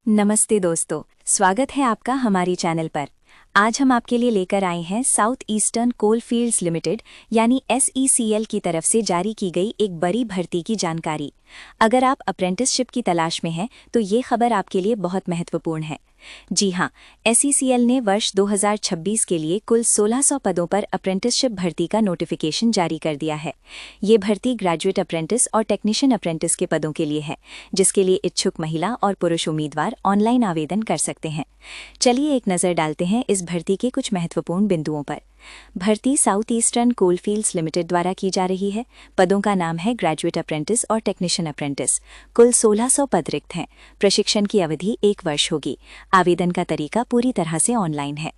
नमस्ते दोस्तों, स्वागत है आपका हमारी चैनल पर। आज हम आपके लिए लेकर आए हैं साउथ ईस्टर्न कोल फील्ड्स लिमिटेड यानी SECL की तरफ से जारी की गई एक बड़ी भर्ती की जानकारी। अगर आप अप्रेंटिसशिप की तलाश में हैं तो ये खबर आपके लिए बहुत महत्वपूर्ण है। जी हां, SECL ने वर्ष 2026 के लिए कुल 1600 पदों पर अप्रेंटिसशिप भर्ती का नोटिफिकेशन जारी कर दिया है। ये भर्ती ग्रेजुएट अप्रेंटिस और टेक्नीशियन अप्रेंटिस के पदों के लिए है, जिसके लिए इच्छुक महिला और पुरुष उम्मीदवार ऑनलाइन आवेदन कर सकते हैं। चलिए एक नज़र डालते हैं इस भर्ती के कुछ महत्वपूर्ण बिंदुओं पर। भर्ती साउथ ईस्टर्न कोलफील्ड्स लिमिटेड द्वारा की जा रही है। पदों का नाम है ग्रेजुएट अप्रेंटिस और टेक्नीशियन अप्रेंटिस। कुल 1600 पद रिक्त हैं। प्रशिक्षण की अवधि 1 वर्ष होगी। आवेदन का तरीका पूरी तरह से ऑनलाइन है।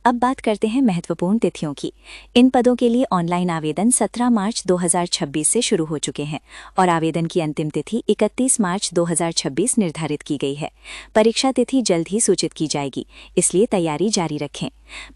अब बात करते हैं महत्वपूर्ण तिथियों की। इन पदों के लिए ऑनलाइन आवेदन 17 मार्च 2026 से शुरू हो चुके हैं और आवेदन की अंतिम तिथि 31 मार्च 2026 निर्धारित की गई है। परीक्षा तिथि जल्द ही सूचित की जाएगी, इसलिए तैयारी जारी रखें।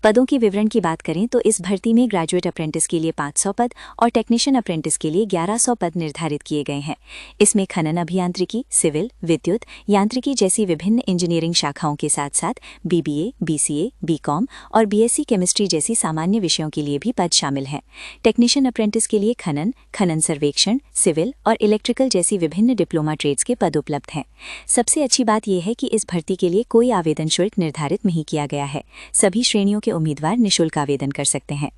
पदों की विवरण की बात करें तो इस भर्ती में ग्रेजुएट अप्रेंटिस के लिए 500 पद और टेक्नीशियन अप्रेंटिस के लिए 1100 पद निर्धारित किए गए हैं। इसमें खनन अभियांत्रिकी, सिविल, विद्युत, यांत्रिकी जैसी विभिन्न इंजीनियरिंग शाखाओं के साथ साथ BBA, BCA, BCom और BSc केमिस्ट्री जैसी सामान्य विषयों के लिए भी पद शामिल हैं। टेक्नीशियन अप्रेंटिस के लिए खनन सर्वेक्षण, सिविल और इलेक्ट्रिकल जैसी विभिन्न डिप्लोमा ट्रेड्स के पद उपलब्ध हैं। सबसे अच्छी बात यह है कि इस भर्ती के लिए कोई आवेदन शुल्क निर्धारित नहीं किया गया है। सभी श्रेणियों के उम्मीदवार निःशुल्क आवेदन कर सकते हैं।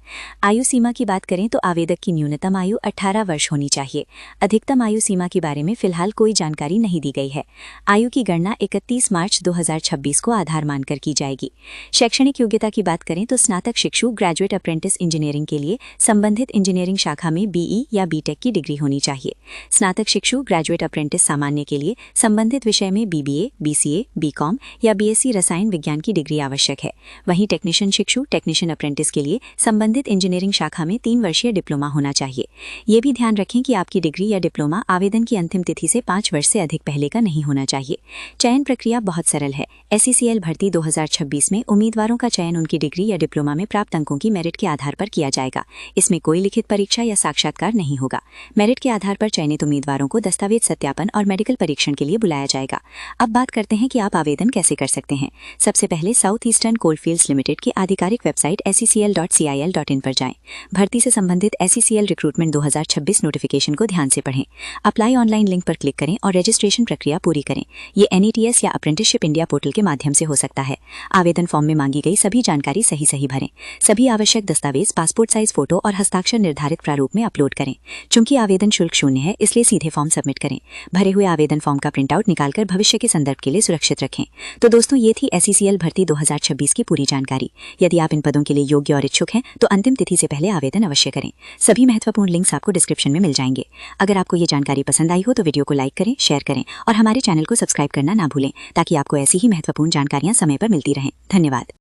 आयु सीमा की बात करें तो आवेदक की न्यूनतम आयु 18 वर्ष होनी चाहिए। अधिकतम आयु सीमा के बारे में फिलहाल कोई जानकारी नहीं दी गई है। आयु की गणना 31 मार्च 2026 को आधार मानकर की जाएगी। शैक्षणिक योग्यता की बात करें तो स्नातक शिक्षु ग्रेजुएट अप्रेंटिस इंजीनियरिंग के लिए संबंधित इंजीनियरिंग शाखा में BE या BTech की डिग्री होनी चाहिए। स्नातक शिक्षु ग्रेजुएट अप्रेंटिस सामान्य के लिए संबंधित विषय में BBA, BCA, BCom या BSc रसायन विज्ञान की डिग्री आवश्यक है। वहीं टेक्नीशियन शिक्षु टेक्नीशियन अप्रेंटिस के लिए संबंधित इंजीनियरिंग शाखा में 3 वर्षीय डिप्लोमा होना चाहिए। ये भी ध्यान रखें कि आपकी डिग्री या डिप्लोमा आवेदन की अंतिम तिथि से 5 वर्ष से अधिक पहले का नहीं होना चाहिए। चयन प्रक्रिया बहुत सरल है। SECL भर्ती 2026 में उम्मीदवारों का चयन उनकी डिग्री या डिप्लोमा में प्राप्त अंकों की मेरिट के आधार पर किया जाएगा। इसमें कोई लिखित परीक्षा या साक्षात्कार नहीं होगा। मेरिट के आधार पर चयनित उम्मीदवारों को दस्तावेज सत्यापन और मेडिकल परीक्षण के लिए बुलाया जाएगा। अब बात करते हैं कि आप आवेदन कैसे कर सकते हैं। सबसे पहले साउथ ईस्टर्न कोलफील्ड्स लिमिटेड की आधिकारिक वेबसाइट secl.cil.in पर जाएं। भर्ती से संबंधित SECL रिक्रूटमेंट 2026 नोटिफिकेशन को ध्यान से पढ़ें। अप्लाई ऑनलाइन लिंक पर क्लिक करें और रजिस्ट्रेशन प्रक्रिया पूरी करें। ये NETS या अप्रेंटिसशिप इंडिया पोर्टल के माध्यम से हो सकता है। आवेदन फॉर्म में मांगी गई सभी जानकारी सही भरें। सभी आवश्यक दस्तावेज, पासपोर्ट साइज फोटो और हस्ताक्षर निर्धारित प्रारूप में अपलोड करें। चूंकि आवेदन शुल्क शून्य है, इसलिए सीधे फॉर्म सबमिट करें। भरे हुए आवेदन फॉर्म का प्रिंटआउट निकालकर भविष्य के संदर्भ के लिए सुरक्षित रखें। तो दोस्तों, ये थी SECL भर्ती 2026 की पूरी जानकारी। यदि आप इन पदों के लिए योग्य और इच्छुक हैं तो अंतिम तिथि से पहले आवेदन अवश्य करें। सभी महत्वपूर्ण लिंक्स आपको डिस्क्रिप्शन में मिल जाएंगे। अगर आपको ये जानकारी पसंद आई हो तो वीडियो को लाइक करें, शेयर करें और हमारे चैनल को सब्सक्राइब करना ना भूलें, ताकि आपको ऐसी ही महत्वपूर्ण जानकारियां समय पर मिलती रहें। धन्यवाद।